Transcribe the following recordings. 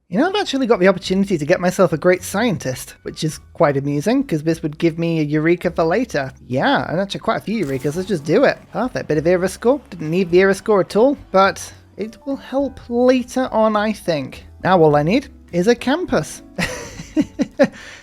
You know, I've actually got the opportunity to get myself a great scientist, which is quite amusing, because this would give me a Eureka for later. Yeah, and actually quite a few Eurekas, let's just do it. Perfect, bit of era score. Didn't need the era score at all, but it will help later on, I think. Now all I need is a campus.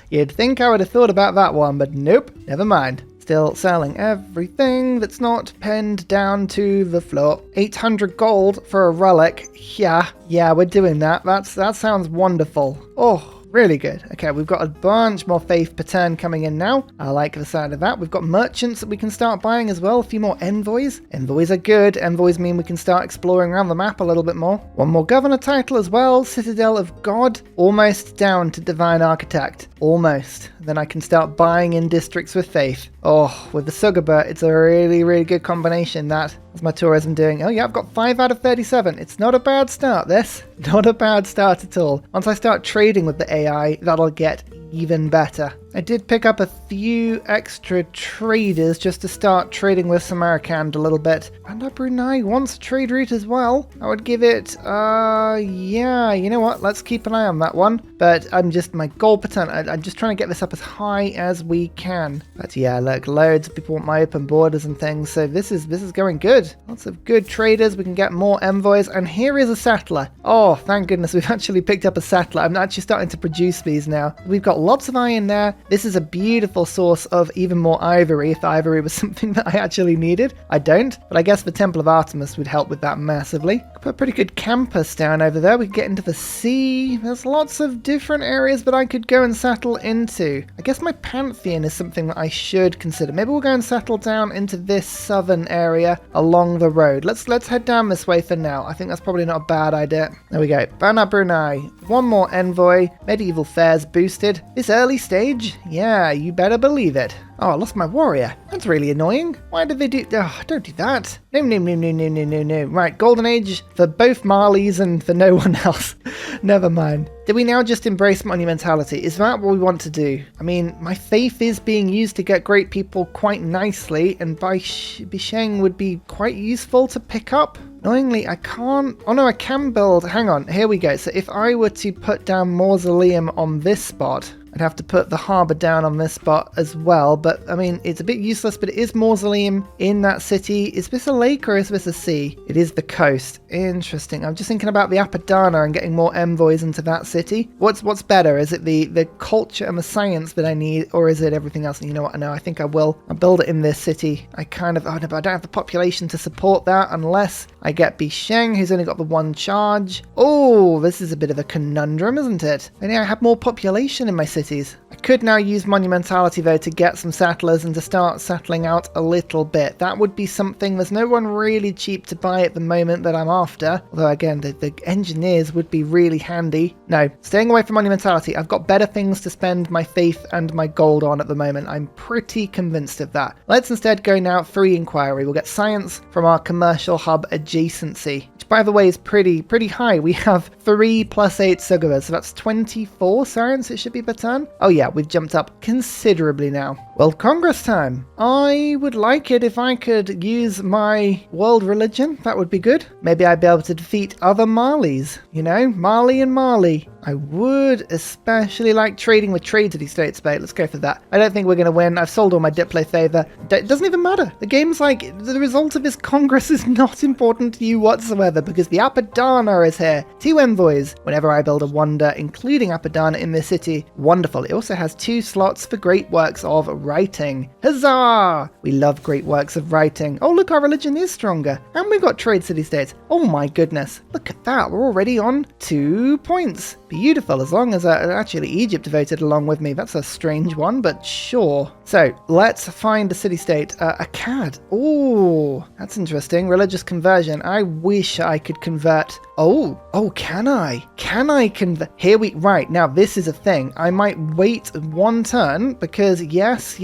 You'd think I would have thought about that one, but nope, never mind. Still selling everything that's not pinned down to the floor. 800 gold for a relic. Yeah, we're doing that. That sounds wonderful. Oh, really good. Okay, we've got a bunch more faith per turn coming in now. I like the sound of that. We've got merchants that we can start buying as well. A few more envoys. Envoys are good. Envoys mean we can start exploring around the map a little bit more. One more governor title as well. Citadel of God. Almost down to Divine Architect. Almost. Then I can start buying in districts with faith. Oh, with the Sugaba, it's a really, really good combination, that. How's my tourism doing? Oh yeah, I've got 5 out of 37. It's not a bad start, this. Not a bad start at all. Once I start trading with the AI, that'll get even better. I did pick up a few extra traders just to start trading with Samarkand a little bit. And Brunei wants a trade route as well. I would give it, yeah, you know what? Let's keep an eye on that one. But my goal per turn, I'm just trying to get this up as high as we can. But yeah, look, loads of people want my open borders and things. So this is going good. Lots of good traders. We can get more envoys. And here is a settler. Oh, thank goodness we've actually picked up a settler. I'm actually starting to produce these now. We've got lots of iron there. This is a beautiful source of even more ivory, if ivory was something that I actually needed. I don't, but I guess the Temple of Artemis would help with that massively. Put a pretty good campus down over there. We can get into the sea. There's lots of different areas that I could go and settle into. I guess my Pantheon is something that I should consider. Maybe we'll go and settle down into this southern area along the road. Let's head down this way for now. I think that's probably not a bad idea. There we go. Bana Brunei. One more envoy. Medieval fairs boosted. This early stage? Yeah, you better believe it. Oh, I lost my warrior. That's really annoying. Why did they do... Oh, don't do that. No. Right, Golden Age for both Malis and for no one else. Never mind. Do we now just embrace monumentality? Is that what we want to do? I mean, my faith is being used to get great people quite nicely, and Bisheng would be quite useful to pick up. Annoyingly, I can't... Oh no, I can build... Hang on, here we go. So if I were to put down Mausoleum on this spot... I'd have to put the harbour down on this spot as well, but I mean, it's a bit useless, but it is Mausoleum in that city. Is this a lake or is this a sea? It is the coast. Interesting. I'm just thinking about the Apadana and getting more envoys into that city. What's better? Is it the culture and the science that I need, or is it everything else? And you know what? No, I think I will. I'll build it in this city. I kind of... Oh no, but I don't have the population to support that unless I get Bisheng, who's only got the one charge. Oh, this is a bit of a conundrum, isn't it? And yeah, I have more population in my city. I could now use monumentality though to get some settlers and to start settling out a little bit. That would be something. There's no one really cheap to buy at the moment that I'm after. Although again, the engineers would be really handy. No, staying away from monumentality. I've got better things to spend my faith and my gold on at the moment. I'm pretty convinced of that. Let's instead go now free inquiry. We'll get science from our commercial hub adjacency, which by the way is pretty high. We have 3 + 8 Sugabas, so that's 24 science it should be per turn. Oh yeah, we've jumped up considerably now. Well, Congress time. I would like it if I could use my world religion. That would be good. Maybe I'd be able to defeat other Malis. You know, Mali and Mali. I would especially like trading with trade city-states, mate. Let's go for that. I don't think we're going to win. I've sold all my Diplo favor. It doesn't even matter. The game's like, the result of this Congress is not important to you whatsoever because the Apadana is here. 2 envoys whenever I build a wonder, including Apadana in this city. Wonderful. It also has 2 slots for great works of writing. Huzzah! We love great works of writing. Oh, look, our religion is stronger. And we've got trade city-states. Oh my goodness. Look at that. We're already on 2 points. Beautiful, as long as actually Egypt voted along with me. That's a strange one, but sure. So let's find a city-state. Akkad. Oh, that's interesting. Religious conversion. I wish I could convert. Oh, can I? Can I convert? Right, now this is a thing. I might wait 1 turn because yes,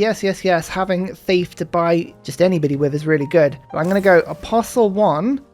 having faith to buy just anybody with is really good. But I'm going to go Apostle 1.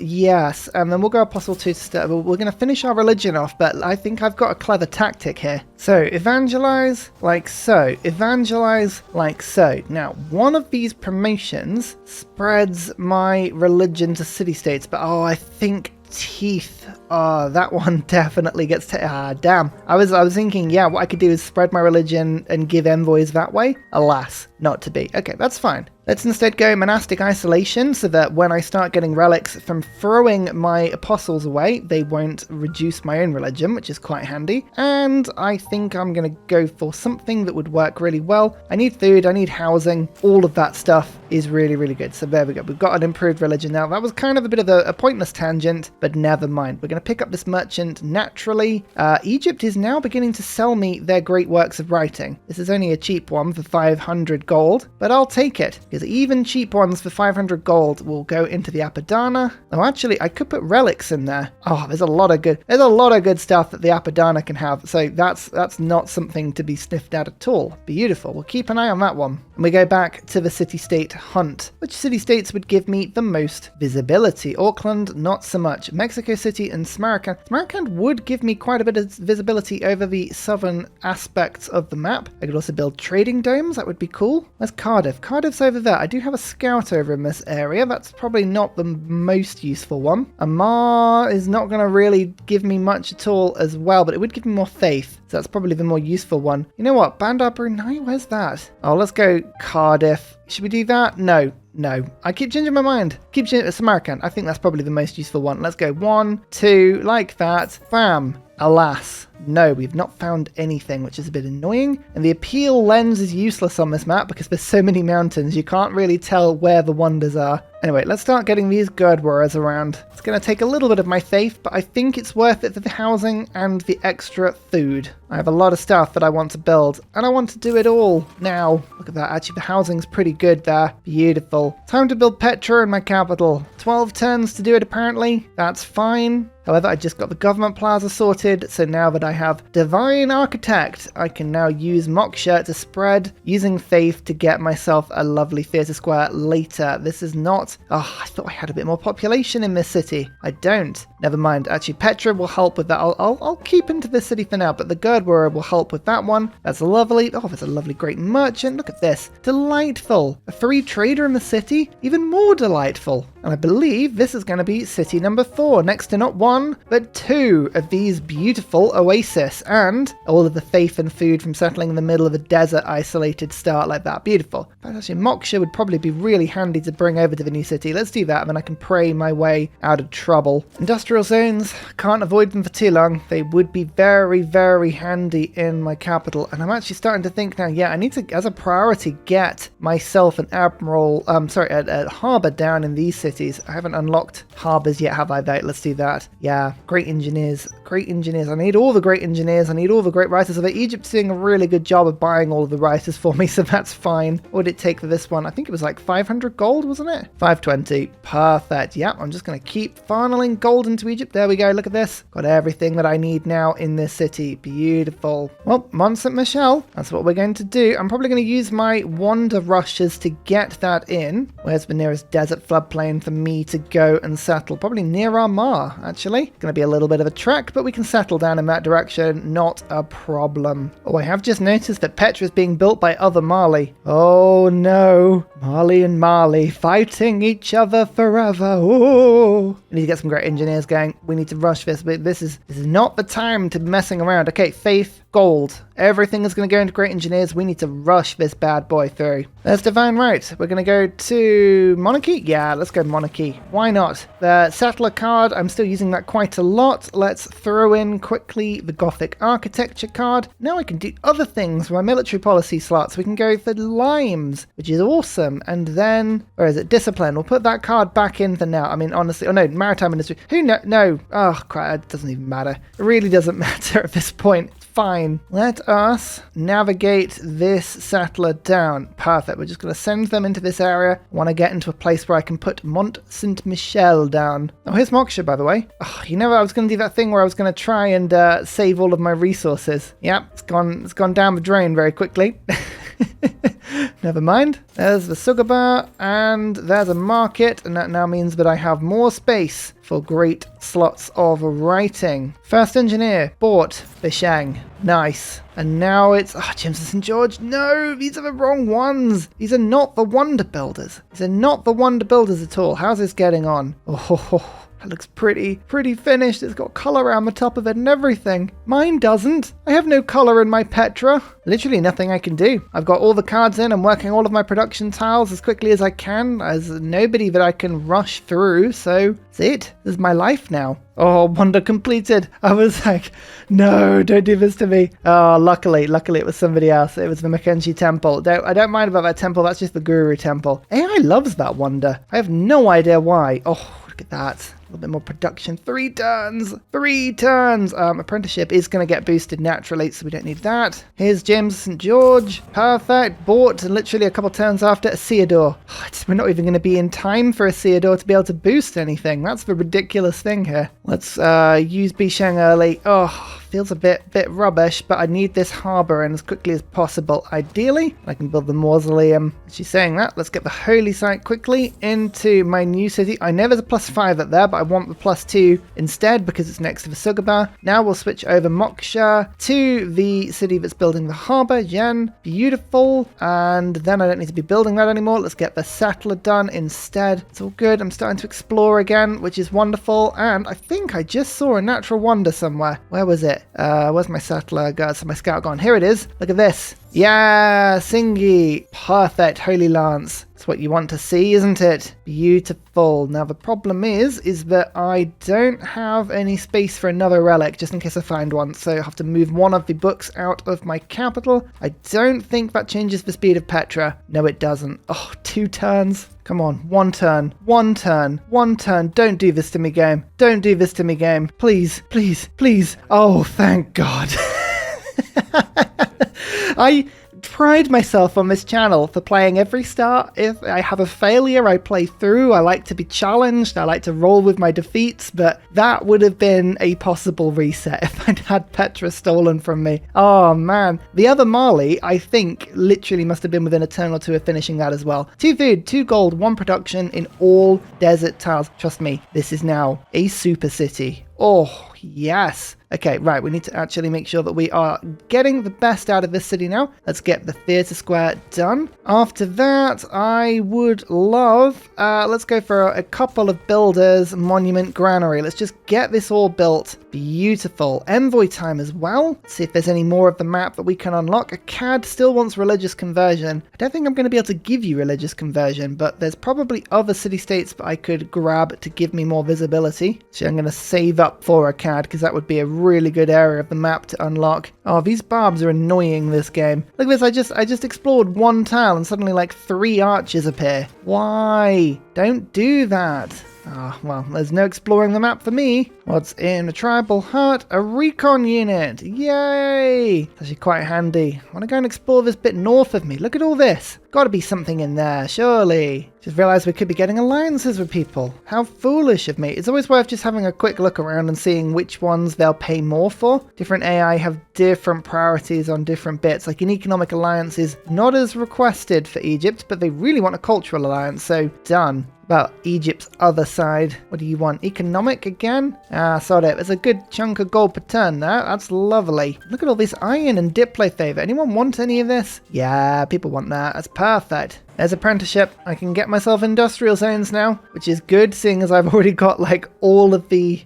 Yes, and then we'll go Apostle 2 to start. We're going to finish our religion off, but I think I've got a clever tactic here. So, evangelize like so. Evangelize like so. Now, one of these promotions spreads my religion to city-states, but I think Teeth. Oh, that one definitely gets damn. I was thinking, yeah, what I could do is spread my religion and give envoys that way. Alas, not to be. Okay, that's fine. Let's instead go monastic isolation so that when I start getting relics from throwing my apostles away, they won't reduce my own religion, which is quite handy. And I think I'm going to go for something that would work really well. I need food, I need housing, all of that stuff is really, really good. So there we go. We've got an improved religion now. That was kind of a bit of a pointless tangent, but never mind. We're going to pick up this merchant naturally. Egypt is now beginning to sell me their great works of writing. This is only a cheap one for 500 gold, but I'll take it. Because even cheap ones for 500 gold will go into the Apadana. Oh, actually, I could put relics in there. Oh, there's a lot of good stuff that the Apadana can have. So that's not something to be sniffed at at all. Beautiful. We'll keep an eye on that one. And we go back to the city-state hunt. Which city-states would give me the most visibility? Auckland, not so much. Mexico City and Samarkand. Samarkand would give me quite a bit of visibility over the southern aspects of the map. I could also build trading domes. That would be cool. Where's Cardiff? Cardiff's over there. I do have a scout over in this area. That's probably not the most useful one. Amar is not going to really give me much at all as well, but it would give me more faith. So that's probably the more useful one. You know what? Bandar Brunei? Where's that? Oh, let's go Cardiff. Should we do that? No. I keep changing my mind. Keep changing Samarkand. I think that's probably the most useful one. Let's go 1, 2, like that. Bam. Alas. No, we've not found anything, which is a bit annoying. And the appeal lens is useless on this map because there's so many mountains, you can't really tell where the wonders are. Anyway, let's start getting these gird warriors around. It's going to take a little bit of my faith, but I think it's worth it for the housing and the extra food. I have a lot of stuff that I want to build, and I want to do it all now. Look at that, actually the housing's pretty good there. Beautiful. Time to build Petra in my capital. 12 turns to do it apparently. That's fine. However, I just got the government plaza sorted, so now that I have Divine Architect, I can now use Moksha to spread using faith to get myself a lovely theatre square later. This is not... Oh, I thought I had a bit more population in this city. I don't. Never mind. Actually, Petra will help with that. I'll keep into this city for now, but the Gird Warrior will help with that one. That's lovely. Oh, there's a lovely great merchant. Look at this. Delightful. A free trader in the city? Even more delightful. And I believe this is going to be city number 4, next to not 1, but 2 of these beautiful oases, and all of the faith and food from settling in the middle of a desert isolated start like that. Beautiful. But actually, Moksha would probably be really handy to bring over to the new city. Let's do that, and then I can pray my way out of trouble. Industrial zones, can't avoid them for too long. They would be very, very handy in my capital, and I'm actually starting to think now, yeah, I need to, as a priority, get myself an a harbour down in these cities. I haven't unlocked harbours yet, have I? Let's do that. Yeah, great engineers. Great engineers. I need all the great engineers. I need all the great writers. Although Egypt's doing a really good job of buying all of the writers for me, so that's fine. What did it take for this one? I think it was like 500 gold, wasn't it? 520. Perfect. Yep, I'm just going to keep funneling gold into Egypt. There we go. Look at this. Got everything that I need now in this city. Beautiful. Well, Mont Saint Michel. That's what we're going to do. I'm probably going to use my wander rushes to get that in. Where's the nearest desert floodplain for me to go and settle? Probably near Armagh, actually. Going to be a little bit of a trek, but we can settle down in that direction. Not a problem. Oh, I have just noticed that Petra is being built by other Mali. Oh no. Mali and Mali fighting each other forever. Oh. We need to get some great engineers going. We need to rush this, but this is not the time to be messing around. Okay, faith, gold. Everything is going to go into great engineers. We need to rush this bad boy through. There's divine right. We're going to go to monarchy. Yeah, let's go monarchy. Why not? The settler card, I'm still using that quite a lot. Let's throw in quickly the Gothic architecture card. Now I can do other things with my military policy slots. We can go for limes, which is awesome. And then, where is it? Discipline. We'll put that card back in for now. I mean, honestly, oh no, maritime industry. Who knows? No. Oh, crap. It doesn't even matter. It really doesn't matter at this point. Fine. Let us navigate this settler down. Perfect. We're just going to send them into this area. I want to get into a place where I can put Mont Saint Michel down. Oh, here's Moksha, by the way. Oh, you know, I was going to do that thing where I was going to try and save all of my resources. Yep, it's gone down the drain very quickly. Never mind. There's the sugar bar, and there's a market, and that now means that I have more space for great slots of writing. First engineer, bought, Bishang. Nice. And now it's, James and St. George. No, these are the wrong ones. These are not the wonder builders. These are not the wonder builders at all. How's this getting on? Oh, That looks pretty finished. It's got color around the top of it and everything. Mine doesn't. I have no color in my Petra. Literally nothing I can do. I've got all the cards in. I'm working all of my production tiles as quickly as I can. There's nobody that I can rush through, so that's it. This is my life now. Oh, wonder completed. I was like, no, don't do this to me. Oh, luckily it was somebody else. It was the Mackenzie temple. I don't mind about that temple. That's just the Guru temple. AI loves that wonder. I have no idea why. Oh, look at that. A little bit more production. 3 turns. 3 turns. Apprenticeship is going to get boosted naturally, so we don't need that. Here's James St. George. Perfect. Bought literally a couple turns after a Theodore. We're not even going to be in time for a Theodore to be able to boost anything. That's the ridiculous thing here. Let's use Bisheng early. Oh, feels a bit rubbish, but I need this harbour in as quickly as possible. Ideally, I can build the mausoleum. She's saying that. Let's get the holy site quickly into my new city. I know there's a +5 up there, but I want the +2 instead because it's next to the Sugaba. Now we'll switch over Moksha to the city that's building the harbour. Yen, beautiful. And then I don't need to be building that anymore. Let's get the settler done instead. It's all good. I'm starting to explore again, which is wonderful. And I think I just saw a natural wonder somewhere. Where was it? Where's my settler? So my scout gone. Here it is. Look at this. Yeah, Singi. Perfect. Holy Lance. It's what you want to see, isn't it? Beautiful. Now the problem is that I don't have any space for another relic, just in case I find one. So I have to move one of the books out of my capital. I don't think that changes the speed of Petra. No, it doesn't. Oh, 2 turns. Come on, 1 turn, 1 turn, 1 turn. Don't do this to me, game. Don't do this to me, game. Please, please, please. Oh, thank God. I pride myself on this channel for playing every start. If I have a failure, I play through. I like to be challenged. I like to roll with my defeats, but that would have been a possible reset if I'd had Petra stolen from me. Oh man. The other Mali, I think, literally must have been within a turn or 2 of finishing that as well. 2 food, 2 gold, 1 production in all desert tiles. Trust me, this is now a super city. Oh, yes. Okay, right, we need to actually make sure that we are getting the best out of this city now. Let's get the theatre square done. After that, I would love, let's go for a couple of builders, monument, granary. Let's just get this all built. Beautiful. Envoy time as well. Let's see if there's any more of the map that we can unlock. A CAD still wants religious conversion. I don't think I'm going to be able to give you religious conversion, but there's probably other city-states that I could grab to give me more visibility. So I'm going to save up for a CAD because that would be a really good area of the map to unlock. Oh, these barbs are annoying this game. Look at this, I just explored 1 tile and suddenly like 3 arches appear. Why? Don't do that. Ah, well, there's no exploring the map for me. What's in a tribal hut? A recon unit. Yay! It's actually quite handy. I want to go and explore this bit north of me. Look at all this. Got to be something in there, surely. Just realized we could be getting alliances with people. How foolish of me. It's always worth just having a quick look around and seeing which ones they'll pay more for. Different AI have different priorities on different bits. Like an economic alliance is not as requested for Egypt, but they really want a cultural alliance, so done. About Egypt's other side. What do you want? Economic again? Ah, sorry. There's a good chunk of gold per turn there. That's lovely. Look at all this iron and diplo favor. Anyone want any of this? Yeah, people want that. That's perfect. There's apprenticeship. I can get myself industrial zones now, which is good, seeing as I've already got like all of the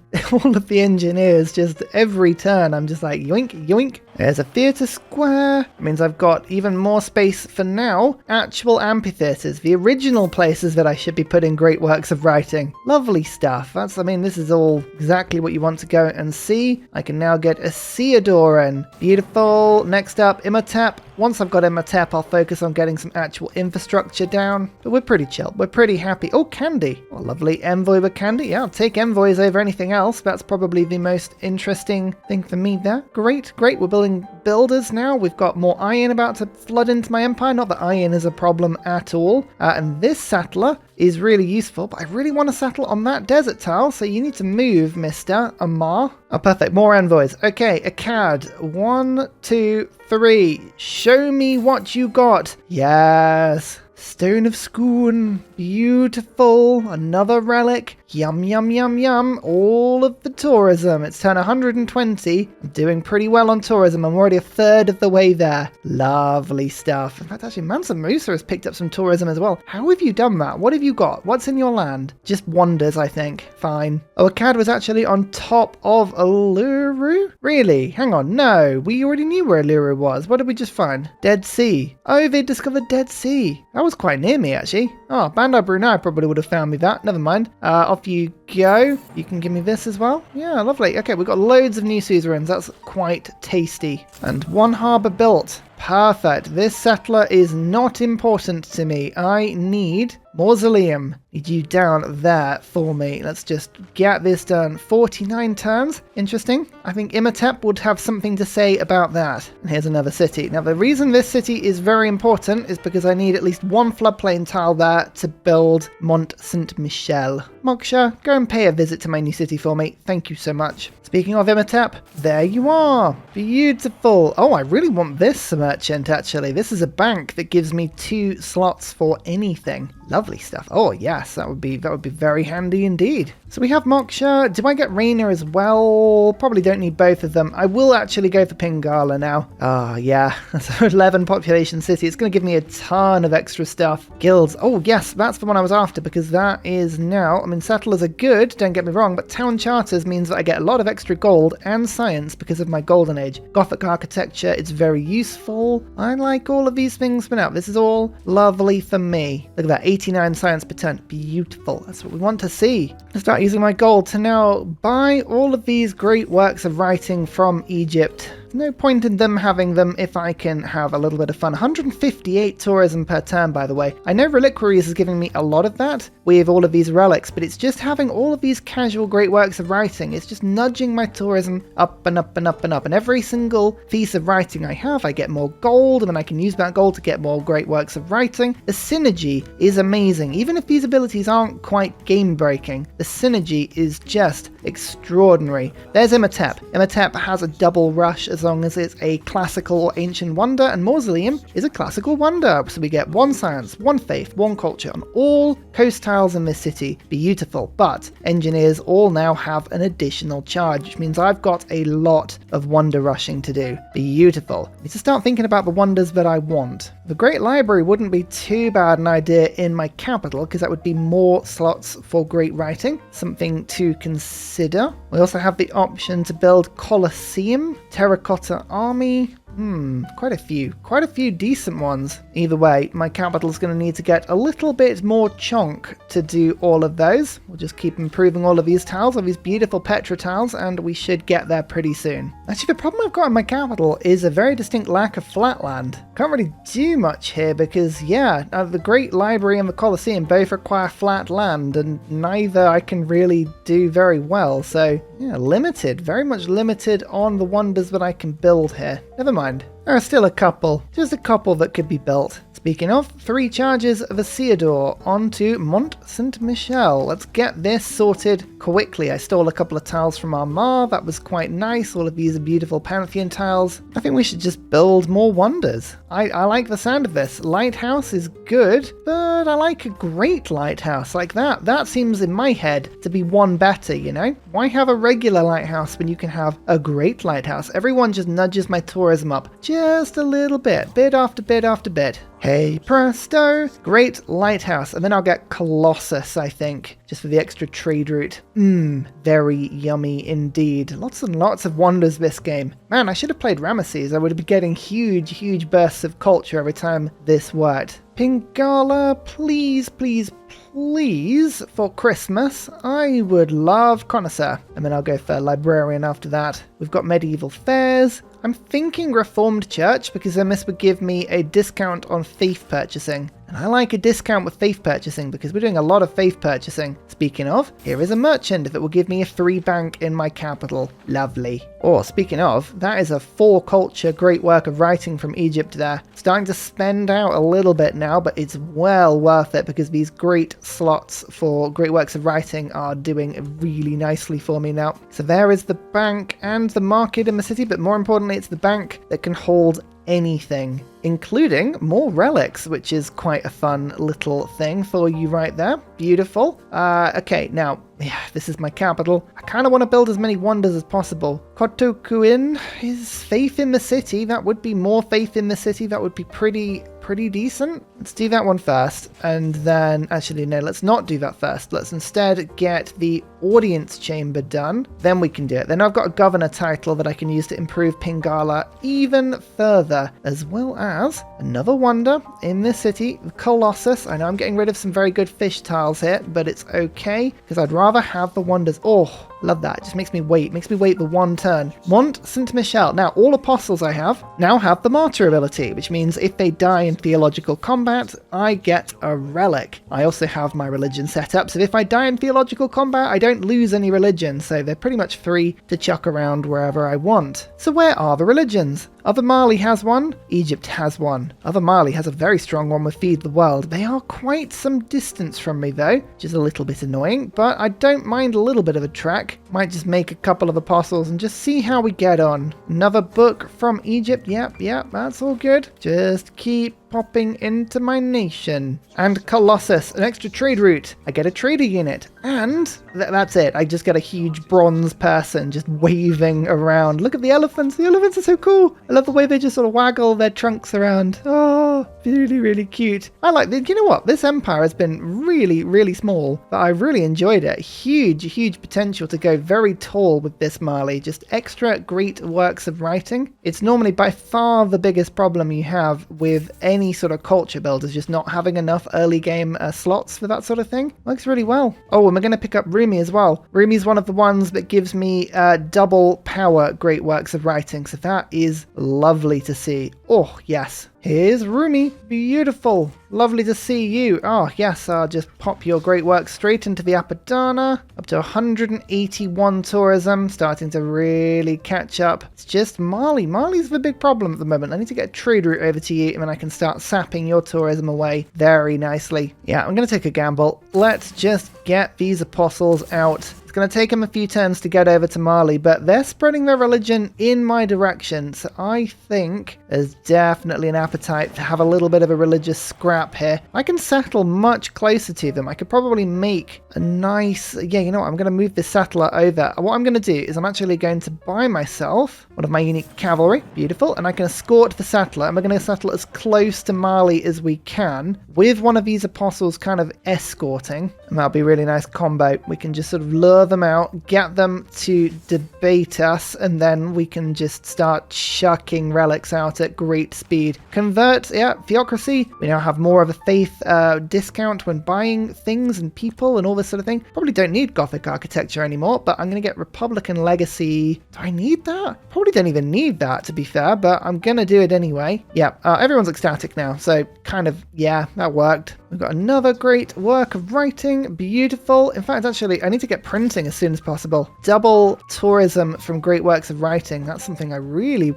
engineers. Just every turn, I'm just like yoink, yoink. There's a theatre square. It means I've got even more space for now. Actual amphitheatres, the original places that I should be putting great works of writing. Lovely stuff. This is all exactly what you want to go and see. I can now get a Theodoran. Beautiful. Next up, Imhotep. Once I've got Imhotep, I'll focus on getting some actual infrastructure down. But we're pretty chill. We're pretty happy. Oh, candy. Oh, lovely. Envoy with candy. Yeah, I'll take envoys over anything else. That's probably the most interesting thing for me there. Great, great. We're building builders now. We've got more iron about to flood into my empire. Not that iron is a problem at all. And this settler is really useful, but I really want to settle on that desert tile, so you need to move, Mr. Amar. Oh, perfect. More envoys. Okay, a CAD. 1, 2, 3. Show me what you got. Yes. Stone of Scoon. Beautiful. Another relic. Yum, yum, yum, yum. All of the tourism. It's turn 120. I'm doing pretty well on tourism. I'm already a third of the way there. Lovely stuff. In fact, actually, Mansa Musa has picked up some tourism as well. How have you done that? What have you got? What's in your land? Just wonders, I think. Fine. Oh, Akkad was actually on top of Uluru? Really? Hang on. No, we already knew where Uluru was. What did we just find? Dead Sea. Oh, they discovered Dead Sea. That was quite near me, actually. Oh, Bandar Brunei probably would have found me that. Never mind. Off you go. You can give me this as well. Yeah, lovely. Okay, we've got loads of new suzerains. That's quite tasty. And one harbour built. Perfect. This settler is not important to me. I need mausoleum. Need you down there for me. Let's just get this done. 49 turns. Interesting. I think Imhotep would have something to say about that. And here's another city. Now, the reason this city is very important is because I need at least one floodplain tile there to build Mont Saint-Michel. Moksha, go and pay a visit to my new city for me. Thank you so much. Speaking of Imhotep, there you are. Beautiful. Oh, I really want this merchant, actually. This is a bank that gives me 2 slots for anything. Lovely stuff. Oh, yes, that would be very handy indeed. So we have Moksha. Do I get Raina as well? Probably don't need both of them. I will actually go for Pingala now. Ah, yeah. So 11 population city. It's going to give me a ton of extra stuff. Guilds. Oh, yes, that's the one I was after because that is now... I mean, settlers are good, don't get me wrong, but town charters means that I get a lot of extra gold and science because of my golden age. Gothic architecture, it's very useful. I like all of these things for now. This is all lovely for me. Look at that, 89 science per turn. Beautiful. That's what we want to see. I'll start using my gold to now buy all of these great works of writing from Egypt. No point in them having them if I can have a little bit of fun. 158 tourism per turn, by the way. I know Reliquaries is giving me a lot of that with all of these relics, but it's just having all of these casual great works of writing. It's just nudging my tourism up and up and up and up. And every single piece of writing I have, I get more gold, and then I can use that gold to get more great works of writing. The synergy is amazing. Even if these abilities aren't quite game-breaking, the synergy is just extraordinary. There's Imhotep. Imhotep has a double rush as long as it's a classical or ancient wonder, and Mausoleum is a classical wonder. So we get 1 science, 1 faith, 1 culture on all coast tiles in this city. Beautiful. But engineers all now have an additional charge, which means I've got a lot of wonder rushing to do. Beautiful. I need to start thinking about the wonders that I want. The Great Library wouldn't be too bad an idea in my capital, because that would be more slots for great writing. Something to consider. We also have the option to build Colosseum, Terracotta Army. Quite a few decent ones. Either way, my capital's going to need to get a little bit more chonk to do all of those. We'll just keep improving all of these tiles, all these beautiful Petra tiles, and we should get there pretty soon. Actually, the problem I've got in my capital is a very distinct lack of flat land. Can't really do much here because, yeah, the Great Library and the Colosseum both require flat land, and neither I can really do very well. So, yeah, limited, very much limited on the wonders that I can build here. Never mind. There are still a couple, just a couple that could be built. Speaking of, 3 charges of Assiador onto Mont Saint-Michel. Let's get this sorted quickly. I stole a couple of tiles from Armagh. That was quite nice. All of these are beautiful Pantheon tiles. I think we should just build more wonders. I like the sound of this. Lighthouse is good, but I like a great lighthouse like that. That seems in my head to be one better, you know? Why have a regular lighthouse when you can have a great lighthouse? Everyone just nudges my tourism up just a little bit, bit after bit after bit. Hey presto, great lighthouse, and then I'll get Colossus, I think, just for the extra trade route. Very yummy indeed. Lots and lots of wonders this game. Man, I should have played Ramesses. I would have been getting huge bursts of culture every time this worked. Pingala, please, please, please, for Christmas, I would love Connoisseur. And then I'll go for Librarian after that. We've got Medieval Fairs. I'm thinking Reformed Church because then this would give me a discount on faith purchasing. And I like a discount with faith purchasing because we're doing a lot of faith purchasing. Speaking of, here is a merchant that will give me a 3 bank in my capital. Lovely. Or speaking of, that is a 4 culture great work of writing from Egypt there. Starting to spend out a little bit now, but it's well worth it because these great slots for great works of writing are doing really nicely for me now. So there is the bank and the market in the city, but more importantly, it's the bank that can hold anything, including more relics, which is quite a fun little thing for you right there. Beautiful. Okay, now, yeah, this is my capital. I kind of want to build as many wonders as possible. Kotokuin is faith in the city. That would be more faith in the city. That would be pretty decent. Let's do that one first. And then, actually, no, let's not do that first. Let's instead get the audience chamber done. Then we can do it. Then I've got a governor title that I can use to improve Pingala even further, as well as another wonder in this city, Colossus. I know I'm getting rid of some very good fish tiles here, but it's okay because I'd rather have the wonders. Oh, love that. It just makes me wait the one turn. Mont St. Michel. Now, all apostles I have now have the Martyr ability, which means if they die in theological combat, I get a relic. I also have my religion set up, so if I die in theological combat, I don't lose any religion, so they're pretty much free to chuck around wherever I want. So where are the religions? Other Mali has one, Egypt has one. Other Mali has a very strong one with Feed the World. They are quite some distance from me though, which is a little bit annoying, but I don't mind a little bit of a trek. Might just make a couple of apostles and just see how we get on. Another book from Egypt, yep, that's all good. Just keep popping into my nation. And Colossus, an extra trade route. I get a trader unit, and that's it. I just get a huge bronze person just waving around. Look at the elephants. The elephants are so cool. I love the way they just sort of waggle their trunks around. Oh, really cute. I like this. You know what? This empire has been really small, but I really enjoyed it. Huge potential to go very tall with this Mali. Just extra great works of writing. It's normally by far the biggest problem you have with any sort of culture build, is just not having enough early game slots for that sort of thing. Works really well. Oh, and we're going to pick up Rumi as well. Rumi's one of the ones that gives me double power great works of writing, so that is lovely to see. Oh, yes. Here's Rumi. Beautiful. Lovely to see you. Oh, yes, I'll just pop your great work straight into the Apadana. Up to 181 tourism. Starting to really catch up. It's just Mali. Mali's the big problem at the moment. I need to get a trade route over to you, and then I can start sapping your tourism away very nicely. Yeah, I'm going to take a gamble. Let's just get these apostles out. It's going to take them a few turns to get over to Mali, but they're spreading their religion in my direction, so I think there's definitely an appetite to have a little bit of a religious scrap here. I can settle much closer to them. I could probably make a nice... Yeah, you know what? I'm going to move this settler over. What I'm going to do is I'm actually going to buy myself one of my unique cavalry. Beautiful. And I can escort the settler, and we're going to settle as close to Mali as we can with one of these apostles kind of escorting. And that'll be a really nice combo. We can just sort of lure them out, get them to debate us, and then we can just start chucking relics out at great speed. Convert, yeah, theocracy. We now have more of a faith discount when buying things and people and all this sort of thing. Probably don't need Gothic architecture anymore, but I'm going to get Republican legacy. Do I need that? Probably don't even need that, to be fair, but I'm going to do it anyway. Yeah, everyone's ecstatic now, so kind of, yeah, that worked. We've got another great work of writing. Beautiful. In fact, actually, I need to get printing as soon as possible. Double tourism from great works of writing. That's something I really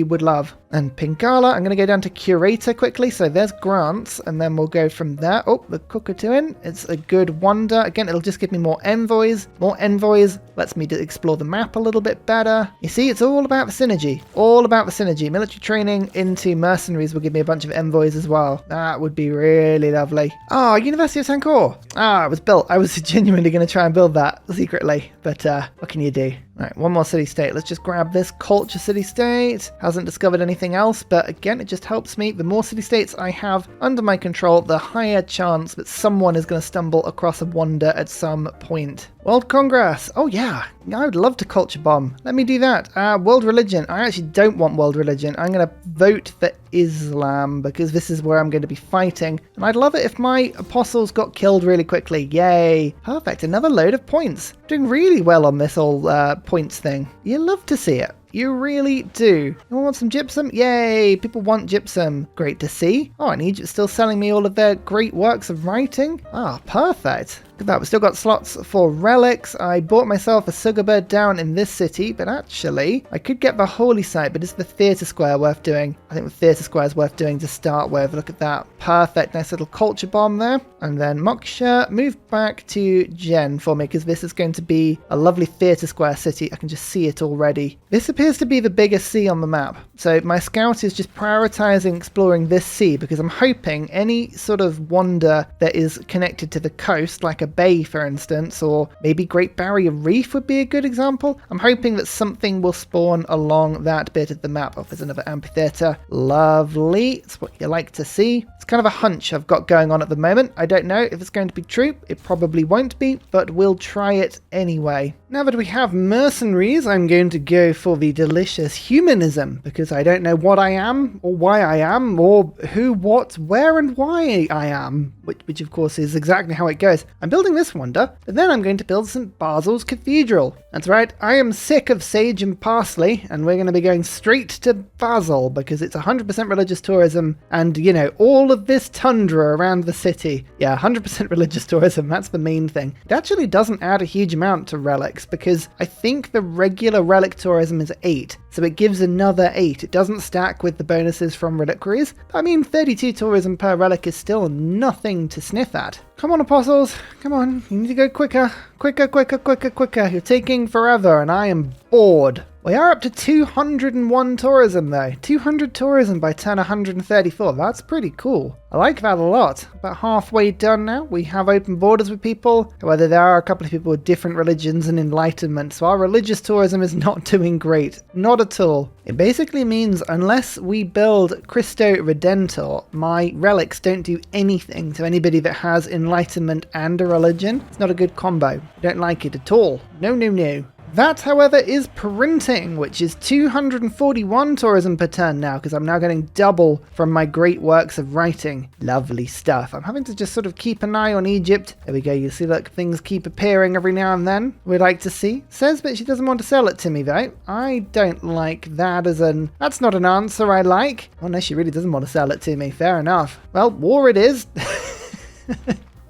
would love. And Pingala, I'm going to go down to Curator quickly. So there's grants, and then we'll go from there. Oh, the Kukatuin. It's a good wonder. Again, it'll just give me more envoys. More envoys lets me explore the map a little bit better. You see, it's all about the synergy. All about the synergy. Military training into mercenaries will give me a bunch of envoys as well. That would be really lovely. Oh, University of Sankor. It was built. I was genuinely going to try and build that secretly, but what can you do? All right, one more city-state. Let's just grab this culture city-state. Hasn't discovered anything else, but again, it just helps me. The more city-states I have under my control, the higher chance that someone is going to stumble across a wonder at some point. World Congress. Oh yeah, I would love to culture bomb. Let me do that. World religion. I actually don't want world religion. I'm going to vote for Islam because this is where I'm going to be fighting. And I'd love it if my apostles got killed really quickly. Yay. Perfect. Another load of points. Doing really well on this whole points thing. You love to see it. You really do. You want some gypsum? Yay! People want gypsum. Great to see. Oh, and Egypt's still selling me all of their great works of writing. Ah, perfect. Look at that, we've still got slots for relics. I bought myself a sugar bird down in this city, but actually I could get the holy site, but is the theatre square worth doing? I think the theatre square is worth doing to start with. Look at that. Perfect. Nice little culture bomb there. And then Moksha, move back to Jen for me, because this is going to be a lovely theatre square city. I can just see it already. This appears to be the biggest sea on the map. So my scout is just prioritizing exploring this sea, because I'm hoping any sort of wonder that is connected to the coast, like a bay for instance, or maybe Great Barrier Reef would be a good example. I'm hoping that something will spawn along that bit of the map. Oh, there's another amphitheatre. Lovely. It's what you like to see. It's kind of a hunch I've got going on at the moment. I don't know if it's going to be true. It probably won't be, but we'll try it anyway. Now that we have mercenaries, I'm going to go for the delicious humanism, because I don't know what I am, or why I am, or who, what, where, and why I am, which of course is exactly how it goes. I'm building this wonder, but then I'm going to build St. Basil's Cathedral. That's right, I am sick of sage and parsley, and we're going to be going straight to Basel, because it's 100% religious tourism, and, you know, all of this tundra around the city. Yeah, 100% religious tourism, that's the main thing. It actually doesn't add a huge amount to relics, because I think the regular relic tourism is 8, so it gives another 8. It doesn't stack with the bonuses from reliquaries. I mean, 32 tourism per relic is still nothing to sniff at. Come on, apostles, come on, you need to go quicker. Quicker, quicker, quicker, quicker. You're taking forever, and I am bored. We are up to 201 tourism though. 200 tourism by turn 134. That's pretty cool. I like that a lot. About halfway done now. We have open borders with people. However, there are a couple of people with different religions and enlightenment, so our religious tourism is not doing great. Not at all. It basically means unless we build Christo Redentor, my relics don't do anything to anybody that has enlightenment and a religion. It's not a good combo. I don't like it at all. No, no, no. That, however, is printing, which is 241 tourism per turn now, because I'm now getting double from my great works of writing. Lovely stuff. I'm having to just sort of keep an eye on Egypt. There we go. You see, look, things keep appearing every now and then. We'd like to see. Says that she doesn't want to sell it to me, though. I don't like that as an... That's not an answer I like. Oh, no, she really doesn't want to sell it to me. Fair enough. Well, war it is.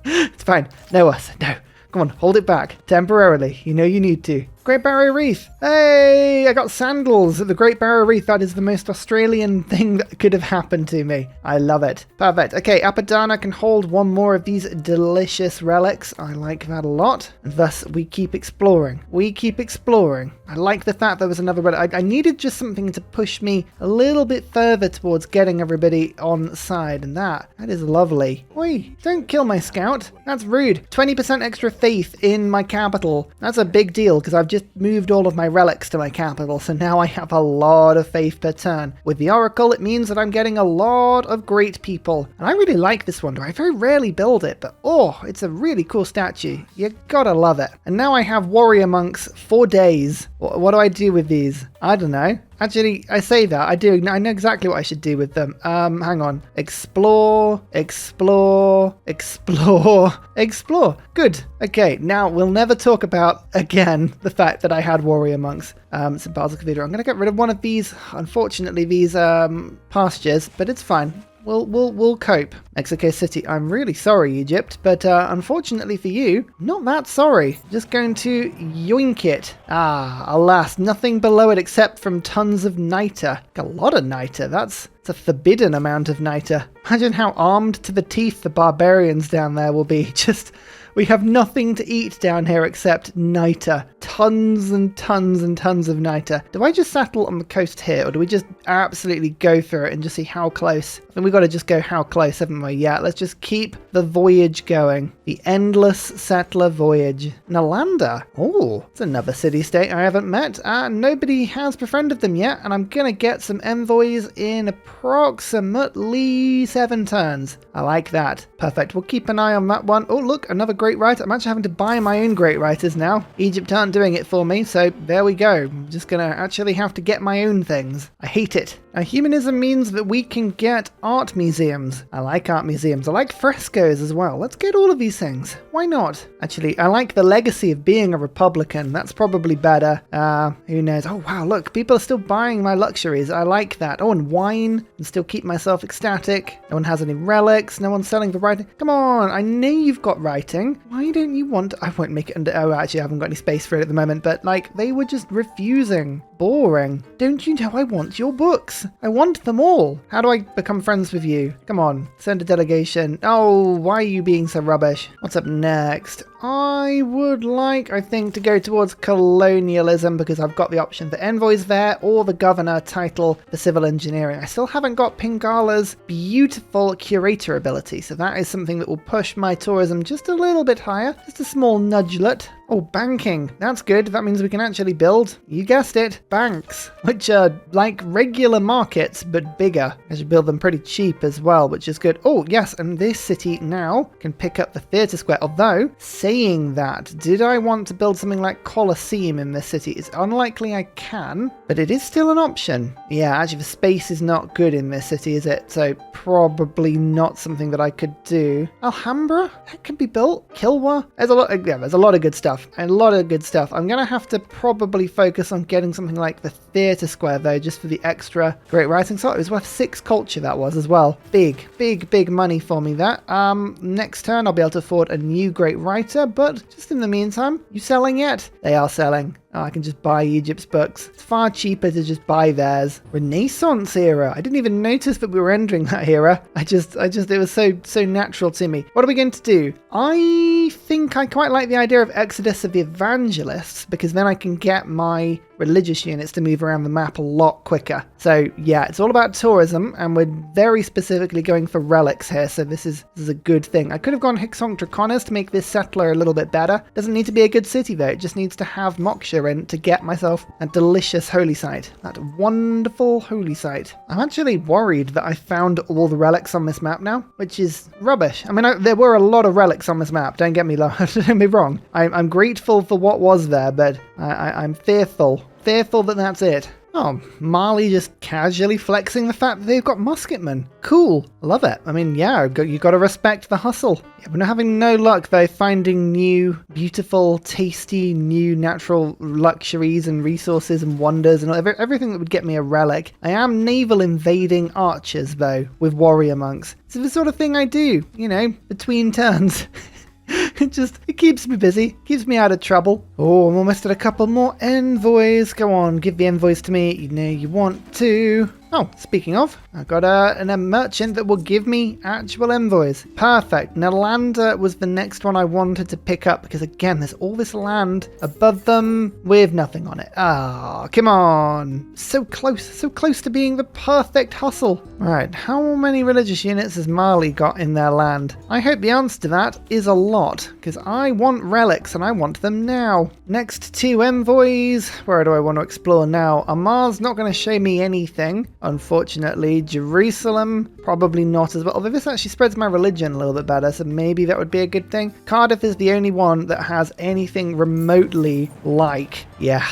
It's fine. No, Ursa, no. Come on, hold it back. Temporarily. You know you need to. Great Barrier Reef. Hey, I got sandals at the Great Barrier Reef. That is the most Australian thing that could have happened to me. I love it. Perfect. Okay, Apadana can hold one more of these delicious relics. I like that a lot. And thus, we keep exploring. We keep exploring. I like the fact there was another relic. I needed just something to push me a little bit further towards getting everybody on side. And that is lovely. Oi, don't kill my scout. That's rude. 20% extra faith in my capital. That's a big deal, because I've just moved all of my relics to my capital, so now I have a lot of faith per turn. With the Oracle, it means that I'm getting a lot of great people. And I really like this wonder. I very rarely build it, but oh, it's a really cool statue. You gotta love it. And now I have warrior monks for days. What do I do with these? I don't know. Actually, I say that. I do. I know exactly what I should do with them. Hang on. Explore, explore, explore, explore. Good. Okay, now we'll never talk about, again, the fact that I had warrior monks. St. Basil's Cathedral. I'm going to get rid of one of these, unfortunately, these pastures, but it's fine. We'll cope. Mexico City, I'm really sorry, Egypt, but unfortunately for you, not that sorry. Just going to yoink it. Ah, alas, nothing below it except from tons of niter. A lot of niter, that's a forbidden amount of niter. Imagine how armed to the teeth the barbarians down there will be. Just... We have nothing to eat down here except niter. Tons and tons and tons of niter. Do I just settle on the coast here, or do we just absolutely go for it and just see how close? I think we've got to just go how close, haven't we? Yeah, let's just keep the voyage going. The endless settler voyage. Nalanda. Oh, it's another city-state I haven't met. Nobody has befriended them yet, and I'm going to get some envoys in approximately 7 turns. I like that. Perfect. We'll keep an eye on that one. Oh, look, another great writer. I'm actually having to buy my own great writers now. Egypt aren't doing it for me, so there we go. I'm just going to actually have to get my own things. I hate it. Now, humanism means that we can get art museums. I like art museums. I like frescoes as well. Let's get all of these things. Why not? Actually, I like the legacy of being a Republican. That's probably better. Who knows? Oh, wow, look. People are still buying my luxuries. I like that. Oh, and wine. And still keep myself ecstatic. No one has any relics. No one's selling the writing. Come on. I know you've got writing. saying, why don't you want... I won't make it under... Oh, actually, I haven't got any space for it at the moment, but like, they were just refusing. Boring. Don't you know I want your books? I want them all. How do I become friends with you? Come on, send a delegation. Oh, why are you being so rubbish? What's up next? I would like, I think, to go towards colonialism because I've got the option for envoys there or the governor title for civil engineering. I still haven't got Pingala's beautiful curator ability, so that is something that will push my tourism just a little bit higher, just a small nudgelet. Oh, banking. That's good. That means we can actually build, you guessed it, banks, which are like regular markets, but bigger. I should build them pretty cheap as well, which is good. Oh, yes, and this city now can pick up the theatre square. Although, saying that, did I want to build something like Colosseum in this city? It's unlikely I can, but it is still an option. Yeah, actually, the space is not good in this city, is it? So probably not something that I could do. Alhambra? That can be built. Kilwa? There's a lot of good stuff. A lot of good stuff. I'm going to have to probably focus on getting something like the theatre square, though, just for the extra great writing slot. It was worth 6 culture, that was, as well. Big money for me, that. Next turn, I'll be able to afford a new great writer, but just in the meantime, you selling yet? They are selling. Oh, I can just buy Egypt's books. It's far cheaper to just buy theirs. Renaissance era. I didn't even notice that we were entering that era. I just, it was so natural to me. What are we going to do? I think I quite like the idea of Exodus of the Evangelists, because then I can get my religious units to move around the map a lot quicker. So yeah, it's all about tourism, and we're very specifically going for relics here, so this is a good thing. I could have gone Hixong Draconis to make this settler a little bit better. Doesn't need to be a good city though, it just needs to have Moksha in to get myself a delicious holy site. That wonderful holy site. I'm actually worried that I found all the relics on this map now, which is rubbish. I mean, there were a lot of relics on this map, don't get me wrong. I'm grateful for what was there, but I'm fearful that that's it. Oh, Mali just casually flexing the fact that they've got musketmen. Cool. Love it. I mean, yeah, you got to respect the hustle. Yeah, we're having no luck, though, finding new, beautiful, tasty, new natural luxuries and resources and wonders and everything that would get me a relic. I am naval invading archers, though, with warrior monks. It's the sort of thing I do, you know, between turns. It keeps me busy, keeps me out of trouble. Oh, I'm almost at a couple more envoys. Go on, give the envoys to me. You know you want to. Oh, speaking of, I've got a merchant that will give me actual envoys. Perfect. Nalanda was the next one I wanted to pick up because, again, there's all this land above them with nothing on it. Ah, come on. So close to being the perfect hustle. Right, how many religious units has Mali got in their land? I hope the answer to that is a lot, because I want relics and I want them now. Next 2 envoys. Where do I want to explore now? Amar's not going to show me anything. Unfortunately, Jerusalem, probably not as well. Although this actually spreads my religion a little bit better, so maybe that would be a good thing. Cardiff is the only one that has anything remotely like,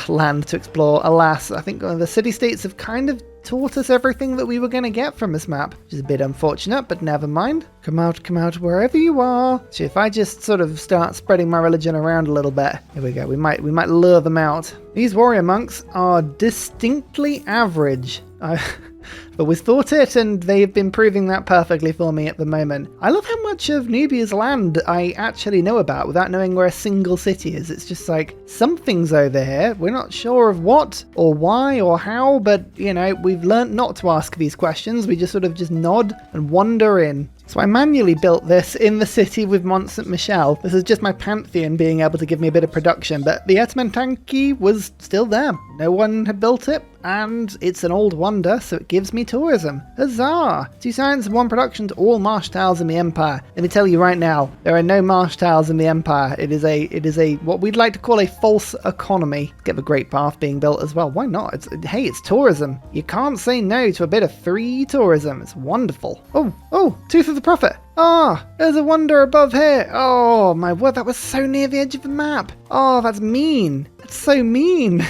land to explore. Alas, I think the city-states have kind of taught us everything that we were going to get from this map, which is a bit unfortunate, but never mind. Come out wherever you are. So if I just sort of start spreading my religion around a little bit, here we go, we might lure them out. These warrior monks are distinctly average. I've always thought it, and they have been proving that perfectly for me at the moment. I love how much of Nubia's land I actually know about without knowing where a single city is. It's just like, something's over here. We're not sure of what, or why, or how, but, you know, we've learnt not to ask these questions. We just sort of just nod and wander in. So I manually built this in the city with Mont Saint Michel. This is just my Pantheon being able to give me a bit of production, but the Etmentanki was still there. No one had built it, and it's an old wonder, so it gives me tourism. Huzzah! 2 science and 1 production to all marsh tiles in the Empire. Let me tell you right now, there are no marsh tiles in the Empire. It is a what we'd like to call a false economy. Get the Great Path being built as well. Why not? It's tourism. You can't say no to a bit of free tourism. It's wonderful. Oh, Tooth of the Prophet. Ah, there's a wonder above here. Oh my word, that was so near the edge of the map. Oh, that's mean. That's so mean.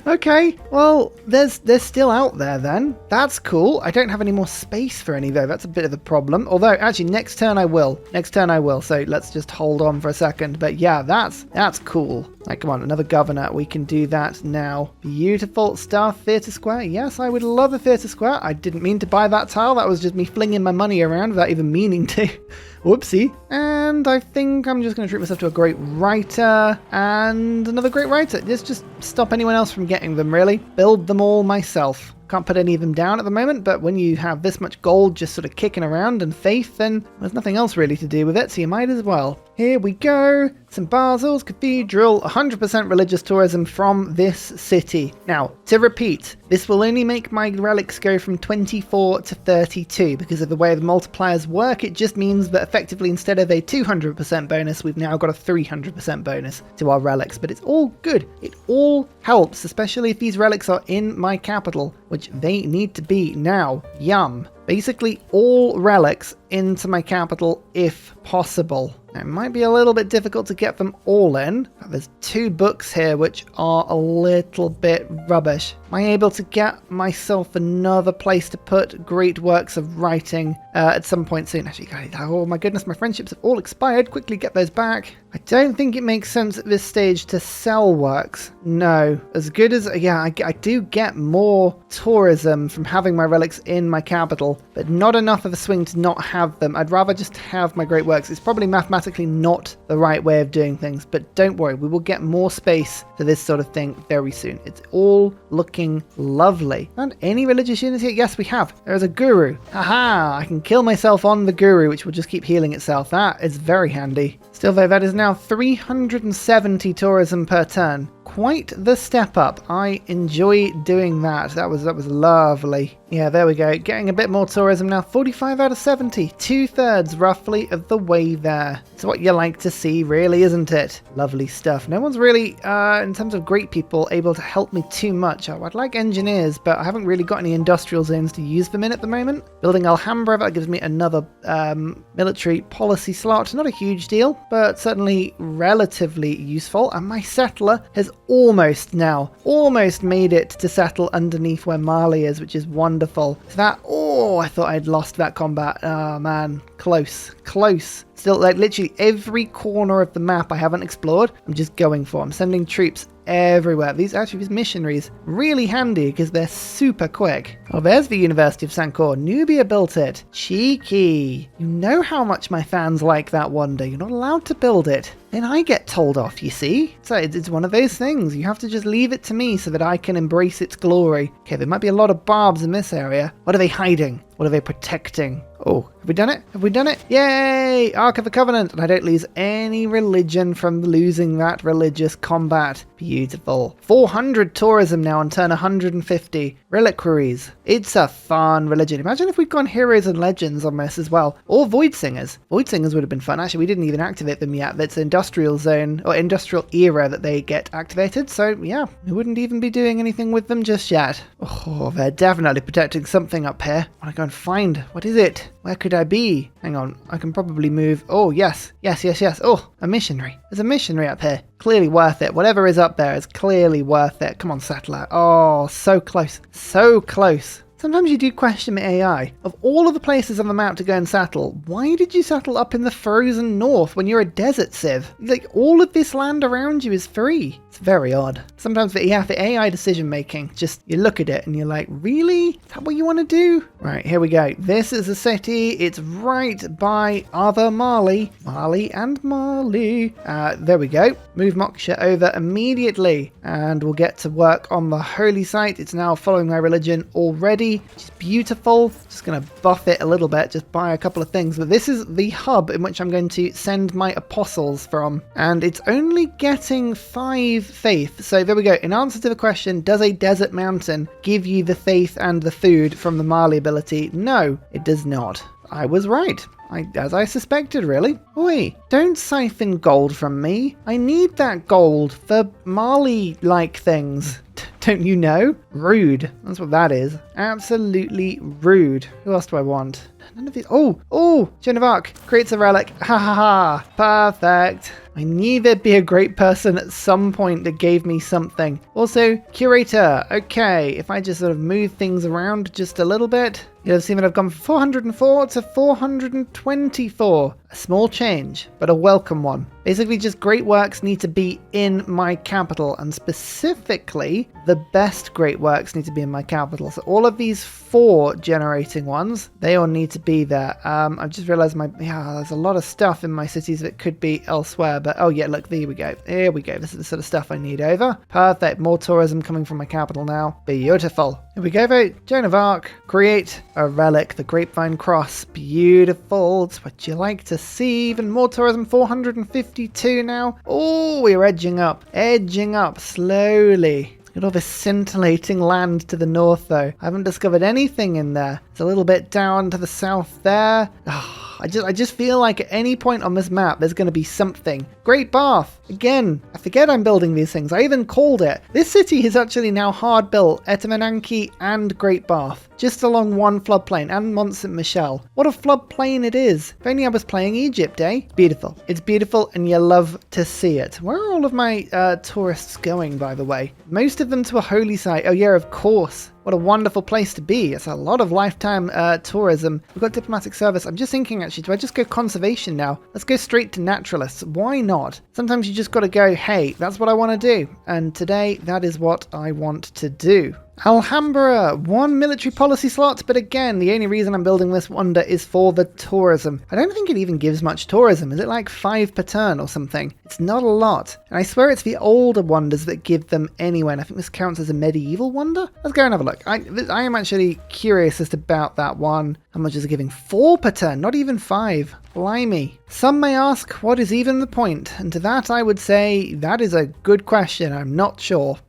Okay, well, there's still out there then. That's cool. I don't have any more space for any though. That's a bit of a problem. Although, actually, next turn I will. So let's just hold on for a second. But yeah, that's cool. Like, come on, another governor. We can do that now. Beautiful Star Theatre Square. Yes, I would love a theatre square. I didn't mean to buy that tile. That was just me flinging my money around without even meaning to. Whoopsie. And And I think I'm just going to treat myself to a great writer and another great writer. Just stop anyone else from getting them, really. Build them all myself. Can't put any of them down at the moment, but when you have this much gold just sort of kicking around and faith, then there's nothing else really to do with it, so you might as well. Here we go. St. Basil's Cathedral, 100% religious tourism from this city. Now, to repeat, this will only make my relics go from 24 to 32 because of the way the multipliers work. It just means that effectively instead of a 200% bonus, we've now got a 300% bonus to our relics, but it's all good. It all helps, especially if these relics are in my capital, which they need to be now. Yum. Basically all relics into my capital if possible. It might be a little bit difficult to get them all in. There's 2 books here which are a little bit rubbish. Am I able to get myself another place to put great works of writing at some point soon? Actually, oh my goodness, my friendships have all expired. Quickly get those back. I don't think it makes sense at this stage to sell works. No. As good as, yeah, I do get more tourism from having my relics in my capital, but not enough of a swing to not have them. I'd rather just have my great works. It's probably mathematically not the right way of doing things, but don't worry, we will get more space for this sort of thing very soon. It's all looking lovely. And any religious units here? Yes, we have. There is a guru. Haha, I can kill myself on the guru, which will just keep healing itself. That is very handy. Still though, that is now 370 tourism per turn. Quite the step up. I enjoy doing that. That was lovely. Yeah, there we go. Getting a bit more tourism now. 45 out of 70. 2/3 roughly of the way there. It's what you like to see, really, isn't it? Lovely stuff. No one's really, in terms of great people, able to help me too much. I'd like engineers, but I haven't really got any industrial zones to use them in at the moment. Building Alhambra, that gives me another military policy slot. Not a huge deal, but certainly relatively useful. And my settler has almost made it to settle underneath where Mali is, which is wonderful. So that, oh, I thought I'd lost that combat. Oh man, close. Still, like literally every corner of the map I haven't explored, I'm just going for. I'm sending troops everywhere. These missionaries, really handy because they're super quick. Oh, there's the University of Sankor. Nubia built it. Cheeky. You know how much my fans like that wonder. You're not allowed to build it. Then I get told off, you see? So it's one of those things. You have to just leave it to me so that I can embrace its glory. Okay, there might be a lot of barbs in this area. What are they hiding? What are they protecting? Oh, have we done it? Have we done it? Yay! Ark of the Covenant! And I don't lose any religion from losing that religious combat. Beautiful. 400 tourism now on turn 150. Reliquaries. It's a fun religion. Imagine if we'd gone Heroes and Legends on this as well. Or Void Singers. Void Singers would have been fun. Actually, we didn't even activate them yet. That's industrial zone or industrial era that they get activated. So yeah, we wouldn't even be doing anything with them just yet. Oh, they're definitely protecting something up here. I want to go and find. What is it? Where could I be? Hang on, I can probably move. Oh, yes. Oh, a missionary. There's a missionary up here. Clearly worth it. Whatever is up there is clearly worth it. Come on, settler. Oh, so close. So close. Sometimes you do question the AI. Of all of the places on the map to go and settle, why did you settle up in the frozen north when you're a desert civ? Like, all of this land around you is free. It's very odd. Sometimes the AI decision making, just you look at it and you're like, really? Is that what you want to do? Right, here we go. This is a city. It's right by other Mali. Mali. There we go. Move Moksha over immediately and we'll get to work on the holy site. It's now following my religion already. Which is beautiful. Just going to buff it a little bit, just buy a couple of things. But this is the hub in which I'm going to send my apostles from. And it's only getting 5 faith. So there we go. In answer to the question, does a desert mountain give you the faith and the food from the Mali ability? No, it does not. I was right. As I suspected, really. Oi, don't siphon gold from me. I need that gold for Mali-like things. Don't you know? Rude. That's what that is. Absolutely rude. Who else do I want? None of these. Oh, Joan of Arc creates a relic. Ha ha ha. Perfect. I knew there'd be a great person at some point that gave me something. Also, curator. Okay, if I just sort of move things around just a little bit. You'll have seen that I've gone from 404 to 424. A small change, but a welcome one. Basically, just great works need to be in my capital, and specifically, the best great works need to be in my capital. So all of these 4 generating ones, they all need to be there. I've just realized there's a lot of stuff in my cities that could be elsewhere, but oh yeah, look, there we go. Here we go. This is the sort of stuff I need over. Perfect. More tourism coming from my capital now. Beautiful. Here we go, vote. Joan of Arc. Create a relic, the Grapevine Cross. Beautiful. It's what you like to see. Even more tourism. 452 now. Oh, we're edging up slowly. Look at all this scintillating land to the north, though. I haven't discovered anything in there. It's a little bit down to the south there. I just feel like at any point on this map, there's going to be something. Great Bath. Again, I forget I'm building these things. I even called it. This city is actually now hard built. Etamananki and Great Bath. Just along one floodplain, and Mont Saint Michel. What a floodplain it is. If only I was playing Egypt, eh? Beautiful. It's beautiful, and you love to see it. Where are all of my tourists going, by the way? Most of them to a holy site. Oh yeah, of course. What a wonderful place to be. It's a lot of lifetime tourism. We've got diplomatic service. I'm just thinking, actually, do I just go conservation now? Let's go straight to naturalists. Why not? Sometimes you just got to go, hey, that's what I want to do. And today, that is what I want to do. Alhambra, 1 military policy slot, but again, the only reason I'm building this wonder is for the tourism. I don't think it even gives much tourism. Is it like 5 per turn or something? It's not a lot. And I swear it's the older wonders that give them anyway, and I think this counts as a medieval wonder? Let's go and have a look. I am actually curious as to about that one. How much is it giving? 4 per turn, not even 5. Blimey. Some may ask, what is even the point? And to that I would say, that is a good question. I'm not sure.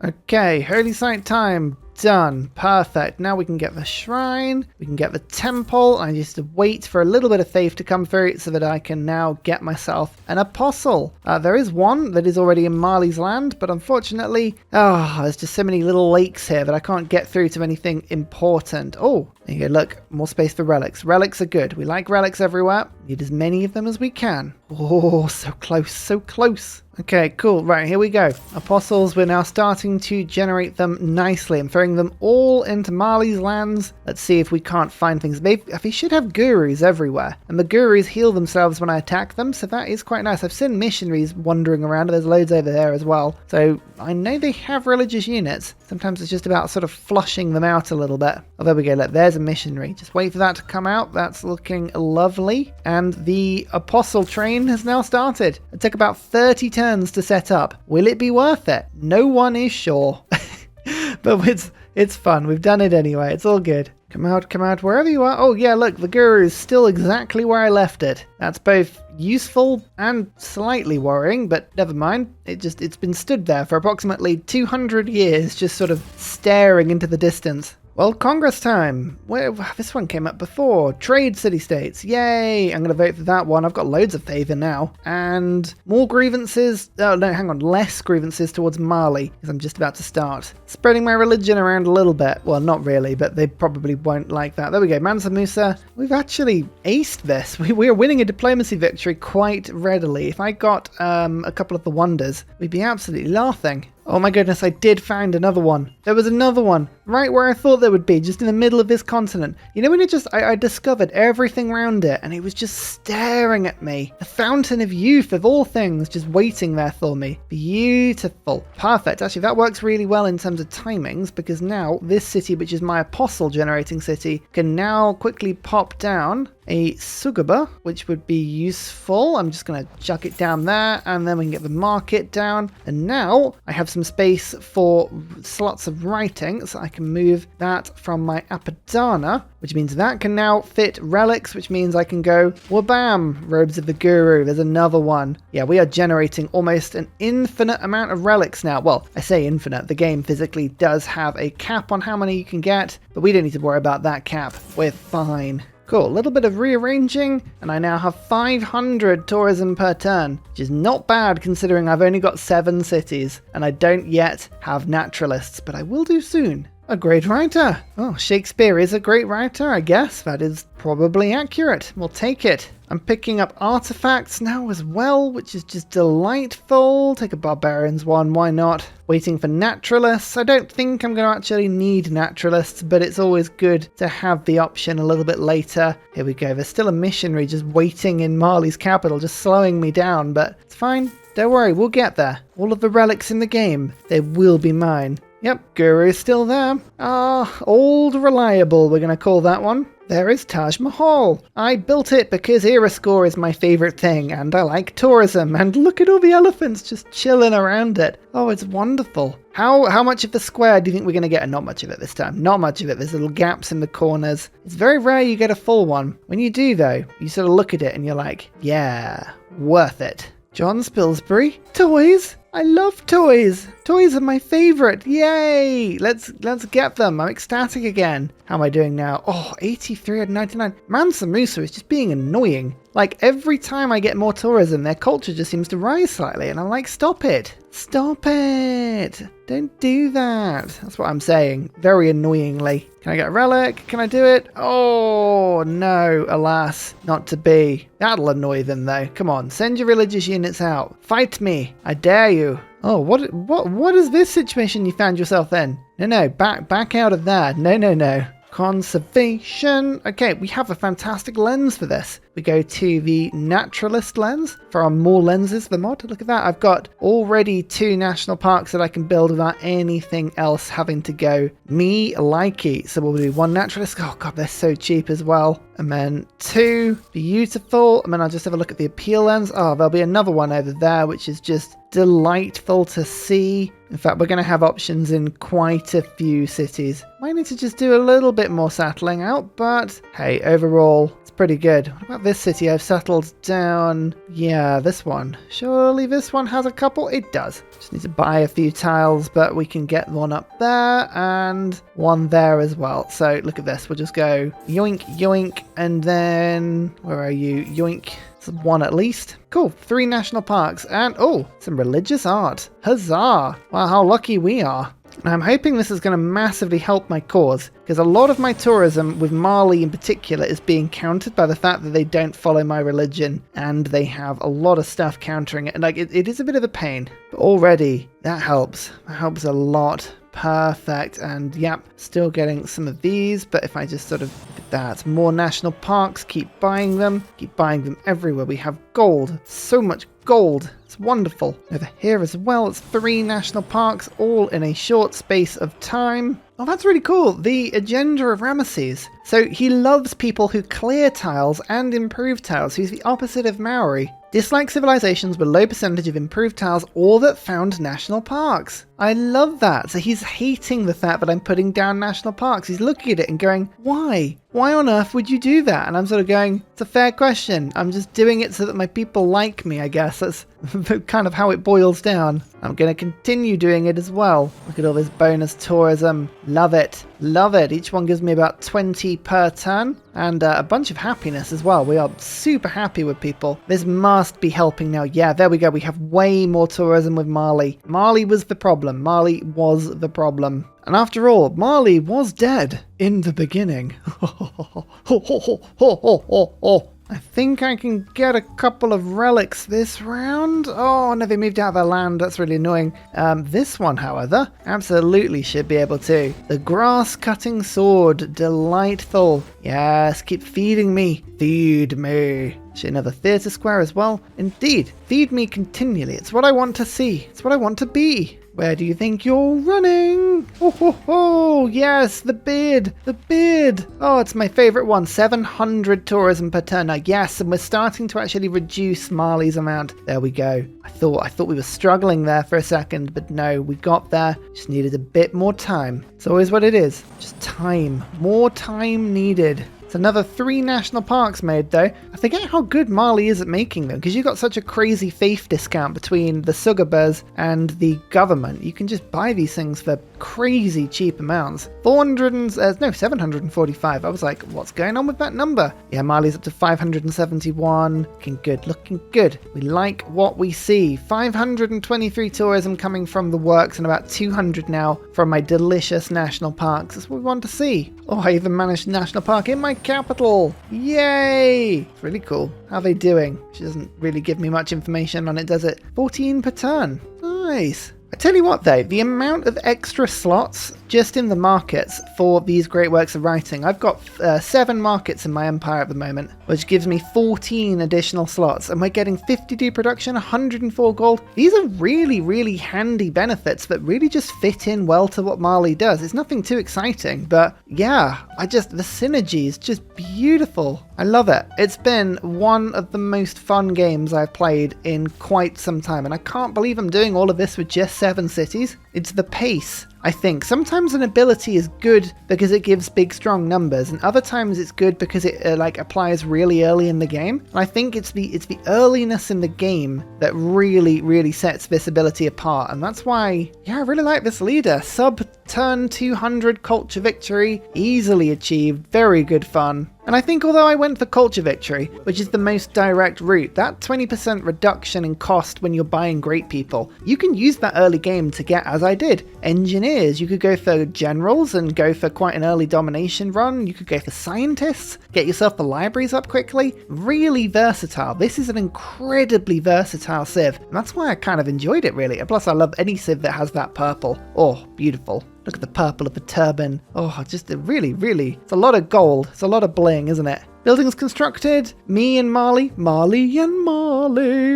Okay, holy site time. Done. Perfect. Now we can get the shrine. We can get the temple. I just have to wait for a little bit of faith to come through so that I can now get myself an apostle. There is one that is already in Mali's land, but unfortunately, there's just so many little lakes here that I can't get through to anything important. Oh, there you go. Look, more space for relics. Relics are good. We like relics everywhere. Need as many of them as we can. Oh, so close, so close. Okay, cool. Right, here we go. Apostles, we're now starting to generate them nicely. I'm throwing them all into Mali's lands. Let's see if we can't find things. They should have gurus everywhere, and the gurus heal themselves when I attack them, so that is quite nice. I've seen missionaries wandering around. There's loads over there as well. So I know they have religious units. Sometimes it's just about sort of flushing them out a little bit. Oh, there we go. Look, there's a missionary. Just wait for that to come out. That's looking lovely. And the apostle train has now started. It took about 30 turns to set up. Will it be worth it? No one is sure. But it's fun. We've done it anyway. It's all good. Come out, wherever you are. Oh yeah, look, the guru is still exactly where I left it. That's both useful and slightly worrying, but never mind. It's been stood there for approximately 200 years, just sort of staring into the distance. Well, Congress time. This one came up before. Trade city-states. Yay! I'm going to vote for that one. I've got loads of favour now. And more grievances. Oh, no, hang on. Less grievances towards Mali, because I'm just about to start. Spreading my religion around a little bit. Well, not really, but they probably won't like that. There we go. Mansa Musa. We've actually aced this. We are winning a diplomacy victory quite readily. If I got a couple of the wonders, we'd be absolutely laughing. Oh my goodness, I did find another one. There was another one right where I thought there would be, just in the middle of this continent. You know when I discovered everything around it and it was just staring at me. The fountain of youth of all things just waiting there for me. Beautiful. Perfect. Actually, that works really well in terms of timings because now this city, which is my apostle generating city, can now quickly pop down a Sugaba, which would be useful. I'm just going to chuck it down there and then we can get the market down. And now I have some space for slots of writing, so I can move that from my Apadana, which means that can now fit relics, which means I can go, wabam, Robes of the Guru. There's another one. Yeah, we are generating almost an infinite amount of relics now. Well, I say infinite. The game physically does have a cap on how many you can get, but we don't need to worry about that cap. We're fine. Cool, a little bit of rearranging, and I now have 500 tourism per turn, which is not bad considering I've only got 7 cities, and I don't yet have naturalists, but I will do soon. A great writer. Oh, Shakespeare is a great writer, I guess. That is probably accurate. We'll take it. I'm picking up artifacts now as well, which is just delightful. Take a barbarians one, why not? Waiting for naturalists. I don't think I'm going to actually need naturalists, but it's always good to have the option a little bit later. Here we go. There's still a missionary just waiting in Mali's capital, just slowing me down, but it's fine. Don't worry, we'll get there. All of the relics in the game, they will be mine. Yep, Guru's still there. Old reliable, we're going to call that one. There is Taj Mahal. I built it because era score is my favorite thing, and I like tourism, and look at all the elephants just chilling around it. Oh, it's wonderful. How much of the square do you think we're going to get? Not much of it this time. Not much of it. There's little gaps in the corners. It's very rare you get a full one. When you do, though, you sort of look at it and you're like, yeah, worth it. John Spilsbury. Toys. I love toys. Toys are my favorite. Yay. Let's get them. I'm ecstatic again. How am I doing now? Oh, 83 out of 99. Mansa Musa is just being annoying. Like, every time I get more tourism, their culture just seems to rise slightly. And I'm like, stop it. Stop it. Don't do that. That's what I'm saying. Very annoyingly. Can I get a relic? Can I do it? Oh, no. Alas, not to be. That'll annoy them, though. Come on. Send your religious units out. Fight me. I dare you. Oh, what is this situation you found yourself in? No, back out of that. No. Conservation. Okay, we have a fantastic lens for this. We go to the naturalist lens for our more lenses, the mod. Look at that. I've got already 2 national parks that I can build without anything else having to go me likey. So we'll do 1 naturalist. Oh god, they're so cheap as well. And then 2 beautiful. And then I'll just have a look at the appeal lens. Oh, there'll be another one over there, which is just delightful to see. In fact, we're going to have options in quite a few cities. Might need to just do a little bit more settling out, but hey, overall, it's pretty good. What about this city? I've settled down. Yeah, this one. Surely this one has a couple? It does. Just need to buy a few tiles, but we can get one up there and one there as well. So look at this. We'll just go yoink, yoink, and then where are you? Yoink. 1 at least. Cool. 3 national parks and some religious art. Huzzah! Wow, how lucky we are. And I'm hoping this is going to massively help my cause, because a lot of my tourism with Mali in particular is being countered by the fact that they don't follow my religion and they have a lot of stuff countering it. And like it is a bit of a pain, but already that helps. That helps a lot. Perfect. And yep, still getting some of these, but if I just sort of look at that, more national parks, keep buying them everywhere. We have gold, so much gold. It's wonderful. Over here as well, it's 3 national parks all in a short space of time. Oh, that's really cool. The agenda of Ramesses. So he loves people who clear tiles and improve tiles. He's the opposite of Maori. Dislikes civilizations with low percentage of improved tiles or that found national parks. I love that. So he's hating the fact that I'm putting down national parks. He's looking at it and going, why? Why on earth would you do that? And I'm sort of going, it's a fair question. I'm just doing it so that my people like me, I guess. That's kind of how it boils down. I'm going to continue doing it as well. Look at all this bonus tourism. Love it. Love it. Each one gives me about 20 per turn and a bunch of happiness as well. We are super happy with people. This must be helping now. Yeah, there we go. We have way more tourism with Mali. Mali was the problem. Mali was the problem. And after all, Mali was dead in the beginning. I think I can get a couple of relics this round. Oh, no, they moved out of their land. That's really annoying. This one, however, absolutely should be able to. The grass-cutting sword. Delightful. Yes, keep feeding me. Feed me. Should another theatre square as well. Indeed, feed me continually. It's what I want to see. It's what I want to be. Where do you think you're running? Oh, yes, the bid. The bid. Oh, it's my favorite one. 700 tourism per turn. Now, yes, and we're starting to actually reduce Mali's amount. There we go. I thought we were struggling there for a second, but no, we got there. Just needed a bit more time. It's always what it is. Just time. More time needed. It's another 3 national parks made, though. I forget how good Mali is at making them, because you've got such a crazy faith discount between the Sugabers and the government. You can just buy these things for crazy cheap amounts. 745. I was like, what's going on with that number? Yeah, Mali's up to 571. Looking good, looking good. We like what we see. 523 tourism coming from the works and about 200 now from my delicious national parks. That's what we want to see. Oh, I even managed a national park in my Great capital. Yay. It's really cool. How are they doing? She doesn't really give me much information on it, does it? 14 per turn. Nice. I tell you what though, the amount of extra slots just in the markets for these great works of writing. I've got 7 markets in my empire at the moment, which gives me 14 additional slots, and we're getting 52 production, 104 gold. These are really, really handy benefits that really just fit in well to what Mali does. It's nothing too exciting, but yeah, the synergy is just beautiful. I love it. It's been one of the most fun games I've played in quite some time, and I can't believe I'm doing all of this with just 7 cities. It's the pace, I think. Sometimes an ability is good because it gives big, strong numbers, and other times it's good because it applies really early in the game. And I think it's the earliness in the game that really, really sets this ability apart, and that's why, yeah, I really like this leader. Sub-turn 200 culture victory, easily achieved, very good fun. And I think although I went for culture victory, which is the most direct route, that 20% reduction in cost when you're buying great people, you can use that early game to get, as I did, engineers. You could go for generals and go for quite an early domination run. You could go for scientists, get yourself the libraries up quickly. Really versatile. This is an incredibly versatile civ, and that's why I kind of enjoyed it, really. And plus, I love any civ that has that purple. Oh, beautiful. Look at the purple of the turban. Oh, just really, really, it's a lot of gold. It's a lot of bling, isn't it? Buildings constructed. Me and Mali.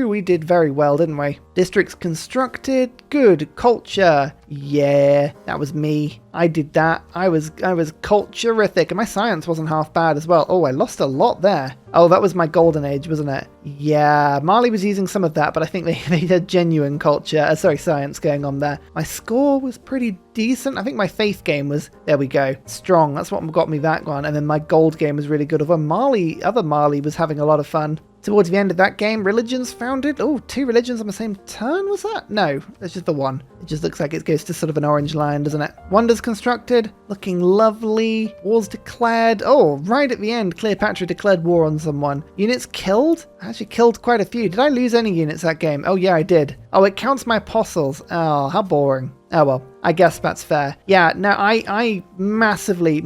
We did very well, didn't we? Districts constructed. Good. Culture. Yeah, that was me. I did that. I was culturific, and my science wasn't half bad as well. Oh, I lost a lot there. Oh, that was my golden age, wasn't it? Yeah, Mali was using some of that, but I think they had genuine science going on there. My score was pretty decent. I think my faith game was, there we go, strong. That's what got me that one. And then my gold game was really good. Although other Mali was having a lot of fun. Towards the end of that game, religions founded. Oh, 2 religions on the same turn, was that? No, that's just the one. It just looks like it goes to sort of an orange line, doesn't it? Wonders constructed, looking lovely. Wars declared. Oh, right at the end, Cleopatra declared war on someone. Units killed? I actually killed quite a few. Did I lose any units that game? Oh yeah, I did. Oh, it counts my apostles. Oh, how boring. Oh well, I guess that's fair. Yeah, no, I massively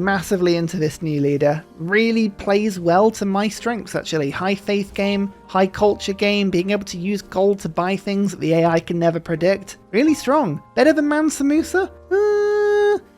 into this new leader. Really plays well to my strengths, actually. High faith game, high culture game, being able to use gold to buy things that the AI can never predict. Really strong. Better than Mansa Musa?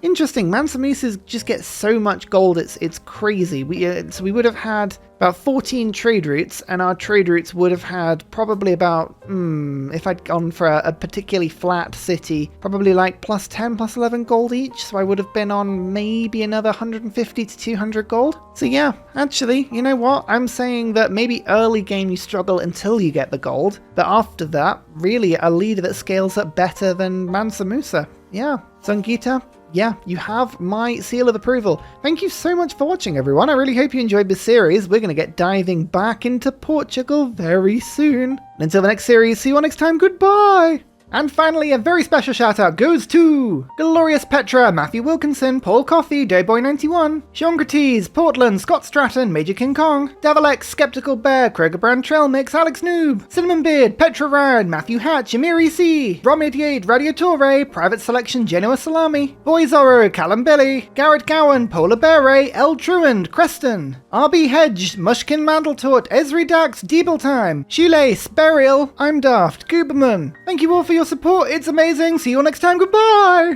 Interesting. Mansa Musa just gets so much gold, it's crazy. So we would have had about 14 trade routes, and our trade routes would have had probably about, if I'd gone for a particularly flat city, probably like plus 10, plus 11 gold each. So I would have been on maybe another 150 to 200 gold. So yeah, actually, you know what? I'm saying that maybe early game you struggle until you get the gold, but after that, really a leader that scales up better than Mansa Musa. Yeah, Sundiata. Yeah, you have my seal of approval. Thank you so much for watching, everyone. I really hope you enjoyed this series. We're going to get diving back into Portugal very soon. And until the next series, see you all next time. Goodbye! And finally, a very special shout out goes to Glorious Petra, Matthew Wilkinson, Paul Coffey, Doughboy91, Sean Portland, Scott Stratton, Major King Kong, Davalex, Skeptical Bear, Kroger Brand Trail Mix, Alex Noob, Cinnamon Beard, Petra Ryan, Matthew Hatch, Amiri C, Rom88, Radiatore, Private Selection, Genoa Salami, Boy Zorro, Callum Billy, Garrett Gowan, Polar Bear Ray, L. Truand, Creston, RB Hedge, Mushkin Mandeltort, Esri Dax, Deeble Time, Shoelace, Burial, I'm Daft, Gooberman. Thank you all for your support. It's amazing. See you all next time. Goodbye.